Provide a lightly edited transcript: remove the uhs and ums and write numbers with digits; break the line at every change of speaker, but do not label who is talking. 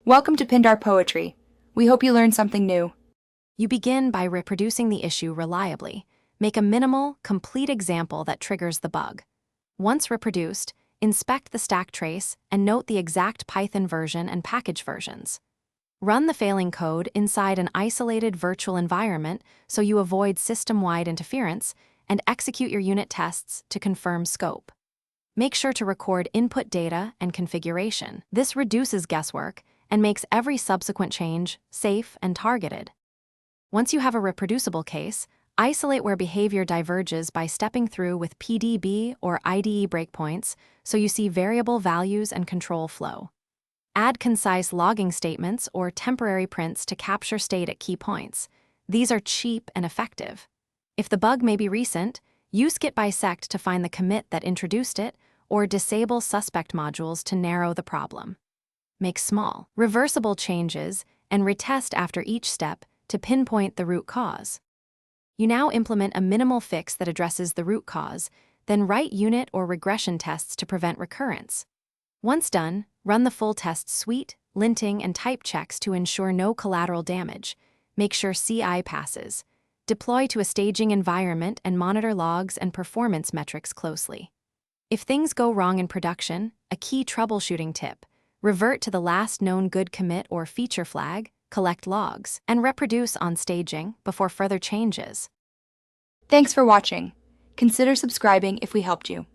Welcome to Pindar Poetry. We hope you learned something new.
You begin by reproducing the issue reliably. Make a minimal, complete example that triggers the bug. Once reproduced, inspect the stack trace and note the exact Python version and package versions. Run the failing code inside an isolated virtual environment so you avoid system-wide interference, and execute your unit tests to confirm scope. Make sure to record input data and configuration. This reduces guesswork and makes every subsequent change safe and targeted. Once you have a reproducible case, isolate where behavior diverges by stepping through with PDB or IDE breakpoints so you see variable values and control flow. Add concise logging statements or temporary prints to capture state at key points. These are cheap and effective. If the bug may be recent, use git bisect to find the commit that introduced it, or disable suspect modules to narrow the problem. Make small, reversible changes and retest after each step to pinpoint the root cause. You now implement a minimal fix that addresses the root cause, then write unit or regression tests to prevent recurrence. Once done, run the full test suite, linting, and type checks to ensure no collateral damage. Make sure CI passes. Deploy to a staging environment and monitor logs and performance metrics closely. If things go wrong in production, a key troubleshooting tip: revert to the last known good commit or feature flag, collect logs, and reproduce on staging before further changes.
Thanks for watching. Consider subscribing if we helped you.